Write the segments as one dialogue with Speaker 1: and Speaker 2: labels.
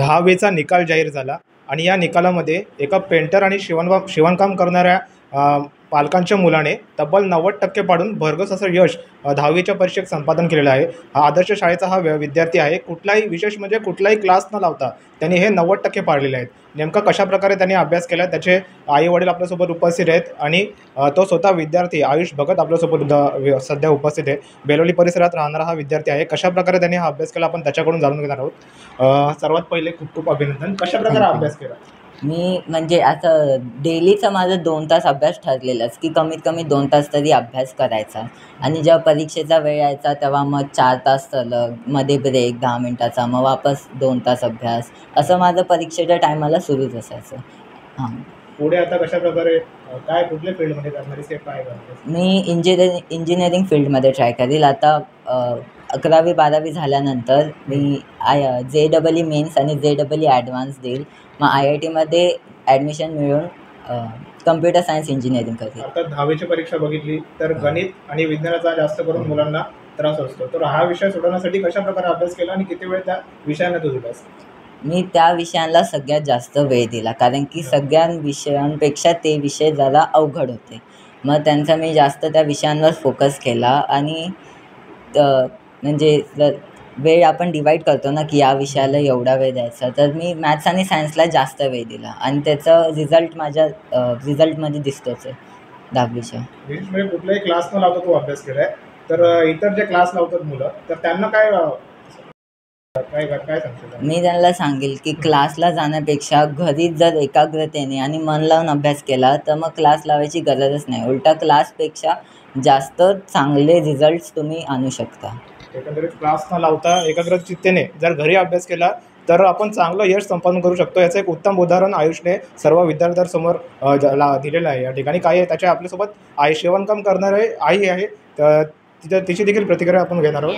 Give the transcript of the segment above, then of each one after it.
Speaker 1: 10वीचा निकाल जाहीर झाला आणि या निकालामध्ये एका पेंटर आणि शिवणकाम करणाऱ्या पालकांच्या मुलाने तब्बल 90% पाडून भरघोस असं यश 10वीच्या परीक्षेत संपादन केलेलं आहे. हा आदर्श शाळेचा हा विद्यार्थी आहे. कुठलाही विशेष म्हणजे कुठलाही क्लास न लावता त्यांनी हे 90% पाडलेले आहेत. नेमका कशाप्रकारे त्यांनी अभ्यास केला त्याचे आई-वडील आपल्यासोबत उपस्थित आहेत आणि तो स्वतः विद्यार्थी आयुष भगत आपल्यासोबत सध्या उपस्थित आहे. बेलोली परिसरात राहणारा हा विद्यार्थी आहे. कशाप्रकारे त्यांनी हा अभ्यास केला आपण त्याच्याकडून जाणून घेणार आहोत. सर्वात पहिले खूप खूप अभिनंदन. कशाप्रकारे अभ्यास केला?
Speaker 2: मी म्हणजे आता डेलीचा माझा 2 तास अभ्यास ठरलेलाच की कमीत कमी 2 तास तरी अभ्यास करायचा आणि जेव्हा परीक्षेचा वेळ यायचा तेव्हा मग 4 तास सलग, मध्ये ब्रेक 10 मिनटाचा, मग वापस 2 तास अभ्यास, असं माझं परीक्षेच्या टायमाला सुरूच असायचं. हां,
Speaker 1: पुढे आता कशाप्रकारे काय कुठल्या फील्डमध्ये करणारी स्टेप काय करणार?
Speaker 2: मी इंजिनिअरिंग फील्डमध्ये ट्राय करेल. आता 11वी 12वी झाल्यानंतर मी JEE मेन्स आणि JEE ॲडव्हान्स देईल. मग IITमध्ये ॲडमिशन मिळून कम्प्युटर सायन्स इंजिनिअरिंग करेल.
Speaker 1: आता 10वीची परीक्षा बघितली तर गणित आणि विज्ञानाचा जास्त करून मुलांना त्रास असतो, तर हा विषय सोडवण्यासाठी कशाप्रकारे अभ्यास केला आणि किती वेळ त्या विषयांना तू दिलास?
Speaker 2: मी त्या विषयांना सगळ्यात जास्त वेळ दिला कारण की सगळ्या विषयांपेक्षा ते विषय जरा अवघड होते. मग त्यांचा मी जास्त त्या विषयांवर फोकस केला आणि म्हणजे वेळ आपण डिवाईड करतो ना की या विषयाला एवढा वेळ द्यायचा, तर मी मॅथ्स आणि सायन्सला जास्त वेळ दिला आणि त्याचा रिझल्ट माझ्या रिझल्टमध्ये दिसतोच आहे 10वीच्या.
Speaker 1: म्हणजे कुठलाही क्लास न लावता तू अभ्यास केलाय, तर इतर जे क्लास लावतात मुलं तर त्यांना काय काय सांगतो?
Speaker 2: मी त्यांना सांगेल की क्लासला जाण्यापेक्षा घरीच जर एकाग्रतेने आणि मन लावून अभ्यास केला तर मग क्लास लावायची गरजच नाही. उलटा क्लासपेक्षा जास्त चांगले रिझल्ट्स तुम्ही आणू शकता.
Speaker 1: एकंदरीत क्लास न लावता एकाग्रचित्तेने जर घरी अभ्यास केला तर आपण चांगलं यश संपादन करू शकतो. याचं एक उत्तम उदाहरण आयुषने सर्व विद्यार्थ्यांसमोर दिलेलं आहे. या ठिकाणी काय आहे त्याच्या आपल्यासोबत शिवणकाम करणारे आई आहे, तर तिची देखील प्रतिक्रिया आपण घेणार आहोत.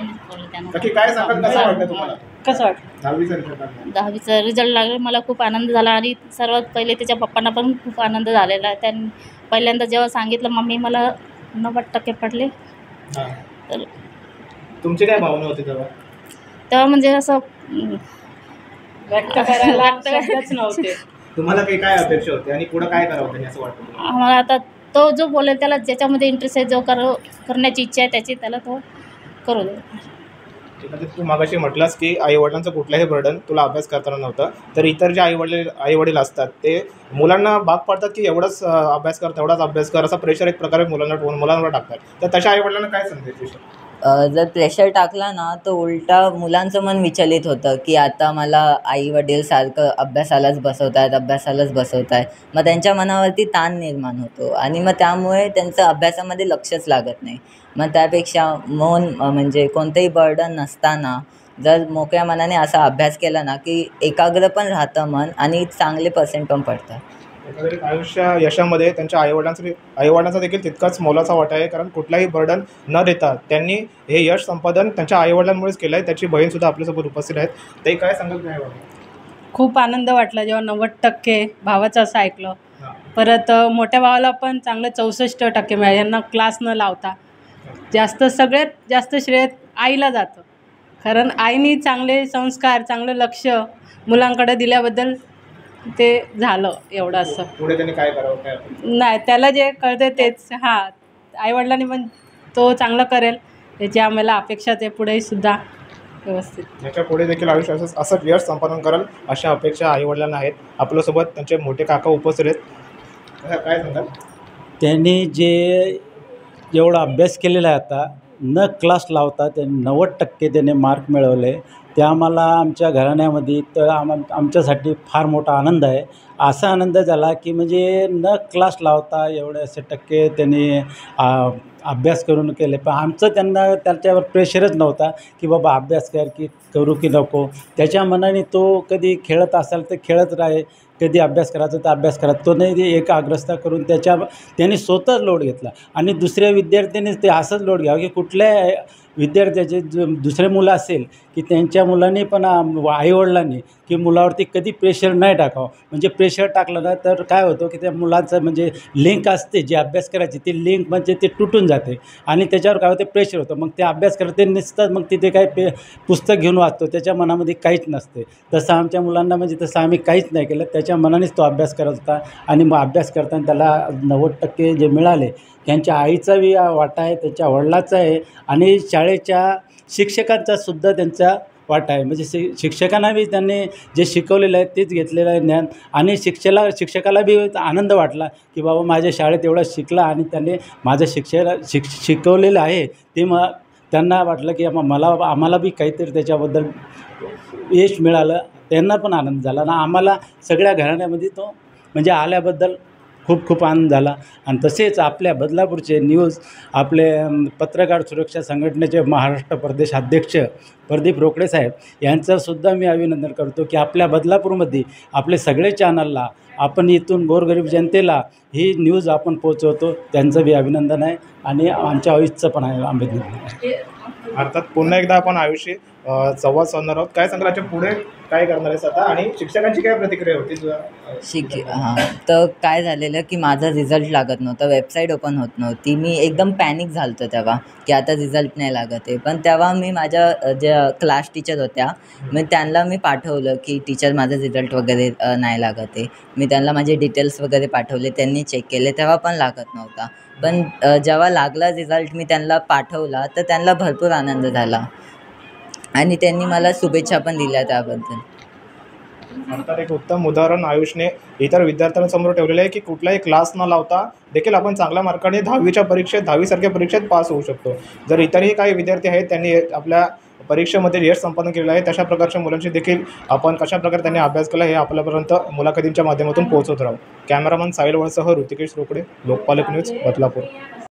Speaker 1: काय सांगाल, कसं वाटतं तुम्हाला?
Speaker 3: कसं वाटतं? 10वीचा रिझल्ट लागला, मला खूप आनंद झाला आणि सर्वात पहिले त्याच्या पप्पांना पण खूप आनंद झालेला आहे. त्यांनी पहिल्यांदा जेव्हा सांगितलं मम्मी मला 90% पडले, तर
Speaker 1: तुमची काय भावना होती
Speaker 3: तेव्हा म्हणजे असं
Speaker 4: व्यक्त करायला शब्दच नव्हते.
Speaker 1: तुम्हाला काय अपेक्षा होती आणि पुढे काय करावं त्यांनी असं वाटतं?
Speaker 3: आम्हाला आता तो जो बोलेल त्याला ज्याच्यामध्ये इंटरेस्ट आहे, जो करण्याची इच्छा आहे त्याची त्याला तो करू दे.
Speaker 1: तू मागाशी म्हटलास की आईवडिलांचं कुठलाही बर्डन तुला अभ्यास करताना नव्हतं, तर इतर जे आईवडील असतात ते मुलांना भाग पाडतात की एवढाच अभ्यास कर तेवढाच अभ्यास कर, असा प्रेशर एक प्रकारे मुलांवर टाकतात, तर तशा आईवडिलांना काय संदेश?
Speaker 2: जर प्रेशर टाकला ना तर उलटा मुलांचं मन विचलित होतं की आता मला आई-वडील सारखं अभ्यासालाच बसवत आहेत. मग त्यांच्या मनावरती ताण निर्माण होतो आणि मग त्यामुळे त्यांचं अभ्यासामध्ये लक्षच लागत नाही. मग त्यापेक्षा म्हणजे कोणतंही बर्डन नसताना जर मोकळ्या मनाने असा अभ्यास केला ना की एकाग्र पण राहतं मन आणि चांगले पर्सेंट पण पडतात.
Speaker 1: एकंदरीत आयुष्य यशामध्ये त्यांच्या आईवडिलांचा देखील तितकाच मोलाचा वाटा आहे, कारण कुठलाही बर्डन न देता त्यांनी हे यश संपादन त्यांच्या आईवडिलांमुळेच केलं आहे. त्याची बहीणसुद्धा आपल्यासोबत उपस्थित आहेत. ते काय सांगत नाही?
Speaker 4: खूप आनंद वाटला जेव्हा 90% भावाचं असं ऐकलं. परत मोठ्या भावाला पण चांगलं 64% मिळाले. यांना क्लास न लावता सगळ्यात जास्त श्रेय आईला जातं, कारण आईने चांगले संस्कार चांगलं लक्ष मुलांकडे दिल्याबद्दल ते झालं एवढं. असं
Speaker 1: पुढे त्यांनी काय करावं काय
Speaker 4: नाही, त्याला जे कळते तेच. आईवडिलांनी पण तो चांगलं करेल याची आम्हाला अपेक्षा आहे. पुढेही सुद्धा व्यवस्थित
Speaker 1: याच्या पुढे देखील आयुष्य असं यश संपादन करेल अशा अपेक्षा आईवडिलांना आहेत. आपल्यासोबत त्यांचे मोठे काका उपस्थित आहेत. काय सांगाल?
Speaker 5: त्यांनी एवढा अभ्यास केलेला आहे, आता न क्लास लावता त्यांनी 90% त्याने मार्क मिळवले. ते आम्हाला आमच्या घराण्यामध्ये तर आमच्यासाठी फार मोठा आनंद आहे. असा आनंद झाला की म्हणजे न क्लास लावता एवढे असे टक्के त्यांनी अभ्यास करून केले. पण आमचं त्यांना त्याच्यावर प्रेशरच नव्हता की बाबा अभ्यास कर की करू की नको. त्याच्या मनाने तो कधी खेळत असाल तर खेळत राहे, कधी अभ्यास करायचा तर अभ्यास करा. तो नाही एकाग्रता करून त्याने स्वतःच लोड घेतला आणि दुसऱ्या विद्यार्थ्यांनीच ते असंच लोड घ्यावं की कुठल्या विद्यार्थ्याचे दुसरे मुलं असेल की त्यांच्या मुलांनी पण आईवडिलांनी की मुलावरती कधी प्रेशर नाही टाकावं. म्हणजे प्रेशर टाकलं ना तर काय होतं की त्या मुलाचं म्हणजे लिंक असते जी अभ्यास करायची ती लिंक म्हणजे ते तुटून जाते आणि त्याच्यावर काय होते प्रेशर होतं. मग ते अभ्यास करते नसतात मग तिथे काय पुस्तक घेऊन वाचतो त्याच्या मनामध्ये काहीच नसते. तसं आमच्या मुलांना म्हणजे तसं आम्ही काहीच नाही केलं. त्याच्या मनानेच तो अभ्यास करत होता आणि मग अभ्यास करताना त्याला 90% जे मिळाले त्यांच्या आईचा बी वाटा आहे, त्याच्या वडिलाचा आहे आणि शाळेच्या शिक्षकांचासुद्धा त्यांचा वाटा आहे. म्हणजे शिक्षकांना बी त्यांनी जे शिकवलेलं आहे तेच घेतलेलं आहे ज्ञान आणि शिक्षकाला बी आनंद वाटला की बाबा माझ्या शाळेत एवढा शिकला आणि त्यांनी माझं शिकवलेलं आहे ते त्यांना वाटलं की आम्हाला बी काहीतरी त्याच्याबद्दल यश मिळालं. त्यांना पण आनंद झाला ना आम्हाला सगळ्या घराण्यामध्ये तो म्हणजे आल्याबद्दल खूप खूप आनंद झाला. आणि तसेच आपल्या बदलापूरचे न्यूज आपले पत्रकार सुरक्षा संघटनेचे महाराष्ट्र प्रदेश अध्यक्ष प्रदीप रोकडे साहेब यांचंसुद्धा मी अभिनंदन करतो की आपल्या बदलापूरमध्ये आपले सगळे चॅनलला आपण इथून गोरगरीब जनतेला ही न्यूज आपण पोचवतो. त्यांचं बी अभिनंदन आहे आणि आमच्या आयुष्याचं पण आहे अभिनंदन आहे.
Speaker 1: अर्थात पुन्हा एकदा आपण आयुष्य संवाद साधणार आहोत. काय सांगणार याच्या पुढे काय करणार आहेस आता आणि शिक्षकांची काय प्रतिक्रिया होती तुझ्या?
Speaker 2: तर काय झालेलं की माझा रिझल्ट लागत नव्हता, वेबसाईट ओपन होत नव्हती. मी एकदम पॅनिक झालो होतो तेव्हा की आता रिझल्ट नाही लागत आहे. पण तेव्हा मी माझ्या ज्या क्लास टीचर होत्या मी त्यांना पाठवलं की टीचर माझा रिझल्ट वगैरे नाही लागत आहे. मी त्यांना माझे डिटेल्स वगैरे पाठवले, त्यांनी चेक केले तेव्हा पण लागत नव्हता. पण जेव्हा लागला रिझल्ट मी त्यांना पाठवला तर त्यांना भरपूर आनंद झाला आणि त्यांनी मला शुभेच्छा पण दिल्या त्याबद्दल.
Speaker 1: अर्थात एक उत्तम उदाहरण आयुषने इतर विद्यार्थ्यांसमोर ठेवलेलं आहे की कुठलाही क्लास न लावता देखील आपण चांगल्या मार्काने 10वीसारख्या परीक्षेत पास होऊ शकतो. जर इतरही काही विद्यार्थी आहेत त्यांनी आपल्या परीक्षेमध्ये यश संपादन केलेलं आहे तशा प्रकारच्या मुलांची देखील आपण कशाप्रकारे त्यांनी अभ्यास केला हे आपल्यापर्यंत मुलाखतींच्या माध्यमातून पोहोचवत राहू. Cameraman Sahil वळसह Rutikesh Rokade, लोकपालक news, Badlapur.